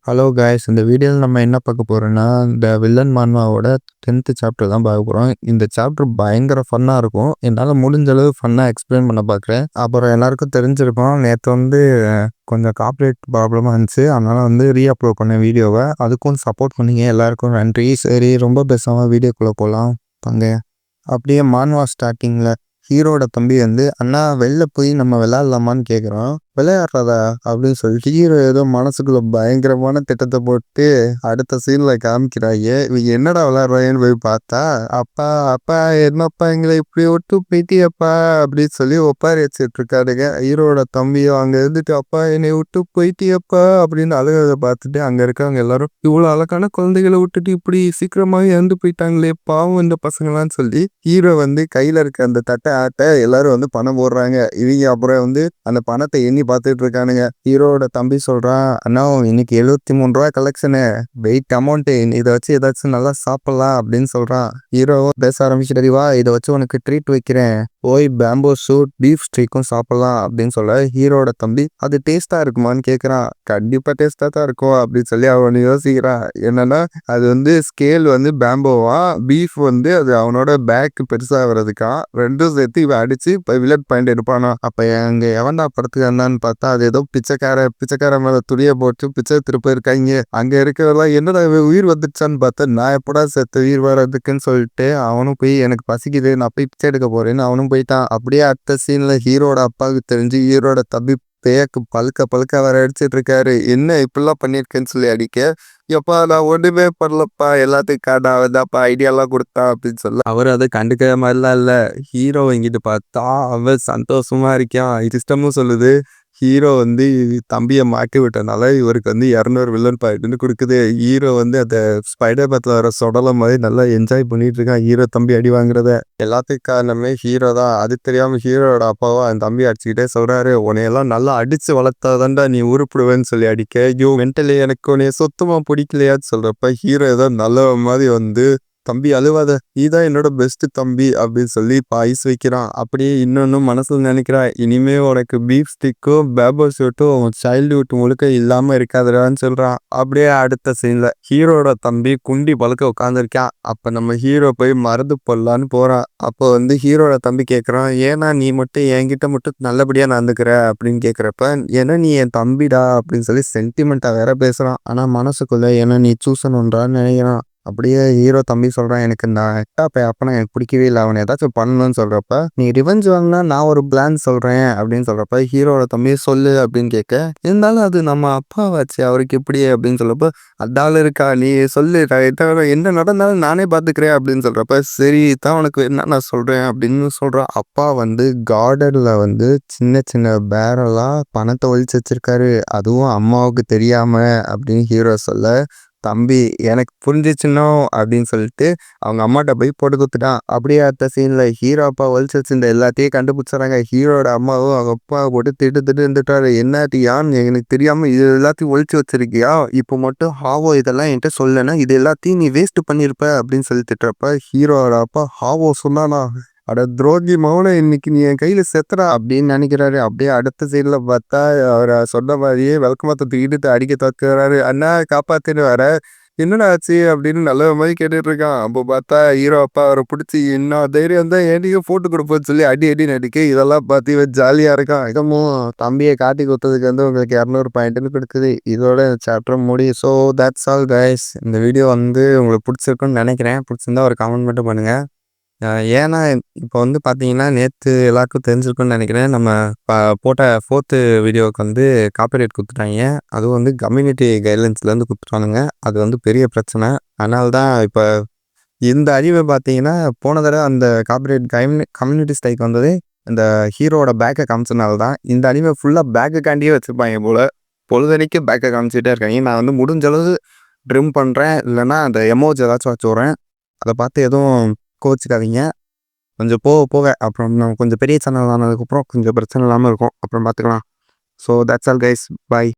Hello guys, இந்த வீடியோவில் நம்ம என்ன பார்க்க போகிறோன்னா, இந்த வில்லன் மான்வாவோட 10th சாப்டர் தான் பார்க்க போகிறோம். இந்த சாப்டர் பயங்கர ஃபன்னாக இருக்கும். என்னால் முடிஞ்ச அளவு ஃபன்னாக எக்ஸ்பிளைன் பண்ண பார்க்குறேன். அப்புறம் எல்லாருக்கும் தெரிஞ்சிருக்கும், நேற்று கொஞ்சம் கார்ப்பரேட் ப்ராப்ளமாக இருந்துச்சு. அதனால் ரீஅப்லோட் பண்ண வீடியோவை. அதுக்கும் சப்போர்ட் பண்ணீங்க எல்லாருக்கும் நன்றி. சரி, ரொம்ப பேசாமல் வீடியோக்குள்ளே போகலாம் வாங்க. அப்படியே மான்வா ஸ்டார்டிங்கில் ஹீரோட தம்பி அண்ணா வெளில போய் நம்ம விளையாடலாமான்னு கேட்குறோம். விளையாடுறதா அப்படின்னு சொல்லிட்டு ஹீரோ ஏதோ மனசுக்குள்ள பயங்கரமான திட்டத்தை போட்டு அடுத்த சீன்ல காமிக்கிறாங்க. இவங்க என்னடா விளையாடுறாங்கன்னு போய் பார்த்தா, அப்பா அப்பா என்னப்பா எங்களை இப்படி விட்டு போயிட்டியப்பா அப்படின்னு சொல்லி ஒப்பாரி வச்சுட்டு இருக்காருங்க. ஹீரோட தம்பியும் அங்க இருந்துட்டு, அப்பா என்னை விட்டு போயிட்டியப்பா அப்படின்னு அழுகிறத பார்த்துட்டு அங்க இருக்கவங்க எல்லாரும், இவ்வளவு அழகான குழந்தைகளை விட்டுட்டு இப்படி சீக்கிரமாவே இறந்து போயிட்டாங்களே, பாவம் இந்த பசங்களான்னு சொல்லி ஹீரோ கையில இருக்க அந்த தட்டை ஆட்ட எல்லாரும் பணம் போடுறாங்க. இவங்க அப்புறம் அந்த பணத்தை எண்ணி பார்த்துட்டு இருக்கானுங்க. ஹீரோட தம்பி சொல்றான், அண்ணா இன்னைக்கு 73 ரூபா கலெக்ஷனு, வெயிட் அமௌண்ட், இதை வச்சு ஏதாச்சும் நல்லா சாப்பிடலாம் அப்படின்னு சொல்றான். ஹீரோவும் பேச ஆரம்பிச்சுட்டு, வா இதை வச்சு உனக்கு ட்ரீட் வைக்கிறேன், போய் பேம்போ சூட் பீஃப் ஸ்டீக்கும் சாப்பிடலாம் அப்படின்னு சொல்ல, ஹீரோட தம்பி அது டேஸ்டா இருக்குமான்னு கேட்குறான். கண்டிப்பா டேஸ்டா தான் இருக்கும் அப்படின்னு சொல்லி அவன் யோசிக்கிறான். என்னன்னா அது ஸ்கேல் பேம்போவா, பீஃப் அது அவனோட பேக் பெருசாகிறதுக்கா, ரெண்டும் சேர்த்து இவன் அடிச்சு இப்போ வில்லட் பாயிண்ட் எடுப்பானா. அப்ப அங்க எவன்டா படத்துக்கு வந்தான்னு பார்த்தா, அது ஏதோ பிச்சைக்கார மேல துணியை போட்டு பிச்சை திருப்ப இருக்காங்க. அங்க இருக்கிறதெல்லாம் என்னடா உயிர் வந்துடுச்சான்னு பார்த்தா, நான் எப்படா செத்து உயிர் வர்றதுக்குன்னு சொல்லிட்டு அவனும் போய் எனக்கு பசிக்குது நான் போய் பிச்சை எடுக்க போறேன்னு அவனும் போயிட்டான். அப்படியே அடுத்த சீன்ல ஹீரோட அப்பாவுக்கு தெரிஞ்சு ஹீரோட தம்பி பேக்கு பழுக்க வர அடிச்சிட்டு இருக்காரு. என்ன இப்படிலாம் பண்ணிருக்கேன்னு சொல்லி அடிக்க, எப்பா நான் ஒண்ணுமே பண்ணலப்பா, எல்லாத்துக்கும் காடாவதாப்பா ஐடியாலாம் கொடுத்தா அப்படின்னு சொல்ல, அவர் அதை கண்டுக்கிற மாதிரிலாம் இல்ல. ஹீரோ இங்கிட்டு பார்த்தா அவன் சந்தோஷமா இருக்கான். சிஸ்டமும் சொல்லுது, ஹீரோ தம்பியை மாட்டி விட்டனால இவருக்கு 200 வில்லன் பாயிண்ட்னு கொடுக்குது. ஹீரோ அந்த ஸ்பைடர் பத்துல வர சொடலை மாதிரி நல்லா என்ஜாய் பண்ணிட்டு இருக்கான். ஹீரோ தம்பி அடி வாங்குறத. எல்லாத்துக்கும் காரணமே ஹீரோ தான். அது தெரியாம ஹீரோட அப்பாவா அந்த தம்பி அடிச்சுக்கிட்டே சொல்றாரு, உன்னையெல்லாம் நல்லா அடிச்சு வளர்த்தாதான்டா நீ உருப்பிடுவேன்னு சொல்லி அடிக்க, ஐயோ மென்டலி எனக்கு உன்னைய சுத்தமா பிடிக்கலையான்னு சொல்றப்ப ஹீரோ ஏதோ நல்ல மாதிரி தம்பி அழுவாத, நீதான் என்னோட பெஸ்ட் தம்பி அப்படின்னு சொல்லி ஐஸ் வைக்கிறான். அப்படியே இன்னொன்னு மனசுல நினைக்கிறா, இனிமே உனக்கு பீஃப் ஸ்டிக்கும் பேம்போ ஷூட்டும் சைல்டுஹுட் முழுக்க இல்லாம இருக்காதுடான்னு சொல்றான். அப்படியே அடுத்த சீன்ல ஹீரோட தம்பி குண்டி பழுக்க உட்காந்துருக்கான். அப்ப நம்ம ஹீரோ போய் மருந்து போடலான்னு போறான். அப்போ ஹீரோட தம்பி கேட்கறான், ஏன்னா நீ மட்டும் என்கிட்ட மட்டும் நல்லபடியா நடந்துக்கிற அப்படின்னு கேட்கறப்ப, ஏன்னா நீ என் தம்பிடா அப்படின்னு சொல்லி சென்டிமெண்டா வேற பேசுறான். ஆனா மனசுக்குள்ள ஏன்னா நீ சூசணுன்றான்னு நினைக்கிறான். அப்படியே ஹீரோ தம்பி சொல்றான், எனக்கு இந்த அப்பனா எனக்கு பிடிக்கவே இல்லை, அவனை ஏதாச்சும் பண்ணணும்னு சொல்றப்ப, நீ ரிவெஞ்ச் வாங்கினா நான் ஒரு பிளான் சொல்றேன் அப்படின்னு சொல்றப்ப, ஹீரோட தம்பி சொல்லு அப்படின்னு கேட்க, இருந்தாலும் அது நம்ம அப்பாவாச்சு அவருக்கு எப்படி அப்படின்னு சொல்றப்ப, அதால இருக்கா நீ சொல்லு, என்ன நடந்தாலும் நானே பாத்துக்கிறேன் அப்படின்னு சொல்றப்ப, சரி தான் உனக்கு என்ன நான் சொல்றேன் அப்படின்னு சொல்றான். அப்பா கார்டன்ல சின்ன சின்ன பேரலா பணத்தை ஒழிச்சு வச்சிருக்காரு, அதுவும் அம்மாவுக்கு தெரியாம அப்படின்னு ஹீரோ சொல்ல, தம்பி எனக்கு புரிஞ்சிச்சுன்னோ அப்படின்னு சொல்லிட்டு அவங்க அம்மாட்ட போய் போட்டு கொடுத்துட்டான். அப்படியே அடுத்த சீன்ல ஹீரோ அப்பா ஒழிச்சு வச்சிருந்த எல்லாத்தையும் கண்டுபிடிச்சாங்க. ஹீரோட அம்மாவும் அவங்க அப்பாவை போட்டு திட்டு இருந்துட்டாரு, என்னாட்டியான்னு எனக்கு தெரியாம இது எல்லாத்தையும் ஒழிச்சு வச்சிருக்கியா, இப்போ மட்டும் ஹாவோ இதெல்லாம் என்கிட்ட சொல்லனா இது எல்லாத்தையும் நீ வேஸ்ட் பண்ணிருப்ப அப்படின்னு சொல்லி திட்டுறப்ப, ஹீரோட அப்பா ஹாவோ சொன்னானா, அட துரோகி மௌன, இன்னைக்கு நீ என் கையில செத்துறா அப்படின்னு நினைக்கிறாரு. அப்படியே அடுத்த சைட்ல பார்த்தா அவரை சொன்ன மாதிரியே விளக்கமாத்த தூக்கிட்டு அடிக்க தோக்குறாரு. அண்ணா காப்பாத்தின்னு வர, என்னடா ஆச்சு அப்படின்னு நல்ல மாதிரி கேட்டுட்டு இருக்கான். அப்போ பார்த்தா ஹீரோ அப்பா அவரை பிடிச்சி, இன்னும் தைரியம் தான் என்கிட்ட போட்டு கொடுப்போன்னு சொல்லி அடி நடிக்க, இதெல்லாம் பார்த்து இவன் ஜாலியா இருக்கான். இதமும் தம்பியை காட்டி கொடுத்ததுக்கு உங்களுக்கு 200 பாயிண்ட்னு கொடுக்குது. இதோட சாப்டர் முடி. So that's all guys. இந்த வீடியோ உங்களுக்கு பிடிச்சிருக்குன்னு நினைக்கிறேன். பிடிச்சிருந்தா ஒரு கமெண்ட் மட்டும் பண்ணுங்க. ஏன்னா இப்போ பார்த்தீங்கன்னா, நேற்று எல்லாருக்கும் தெரிஞ்சிருக்குன்னு நினைக்கிறேன், நம்ம போட்ட 4th வீடியோவுக்கு காப்பிரைட் கொடுத்துட்டாங்க. அதுவும் கம்யூனிட்டி கைட்லைன்ஸ்லேருந்து கொடுத்துட்டானுங்க. அது பெரிய பிரச்சனை. அதனால தான் இப்போ இந்த அழிவை பார்த்தீங்கன்னா, போன தடவை அந்த காப்பிரைட் கம்யூனிட்டி ஸ்ட்ரைக் வந்தது இந்த ஹீரோட பேக்கை காமிச்சனால தான். இந்த அழிவை ஃபுல்லாக பேக்குக்காண்டியே வச்சுருப்பாங்க போல். பொழுதனைக்கும் பேக்கை காமிச்சிட்டே இருக்காங்க. நான் முடிஞ்ச அளவு ட்ரிம் பண்ணுறேன், இல்லைன்னா அந்த எமோஜ் ஏதாச்சும் வச்சு விட்றேன். அதை பார்த்து எதுவும் கோச்சிக்காதீங்க. கொஞ்சம் போக போக அப்புறம் நம்ம கொஞ்சம் பெரிய சேனல் ஆனதுக்கப்புறம் கொஞ்சம் பிரச்சனை இல்லாமல் இருக்கும். அப்புறம் பார்த்துக்கலாம். So that's all guys. Bye.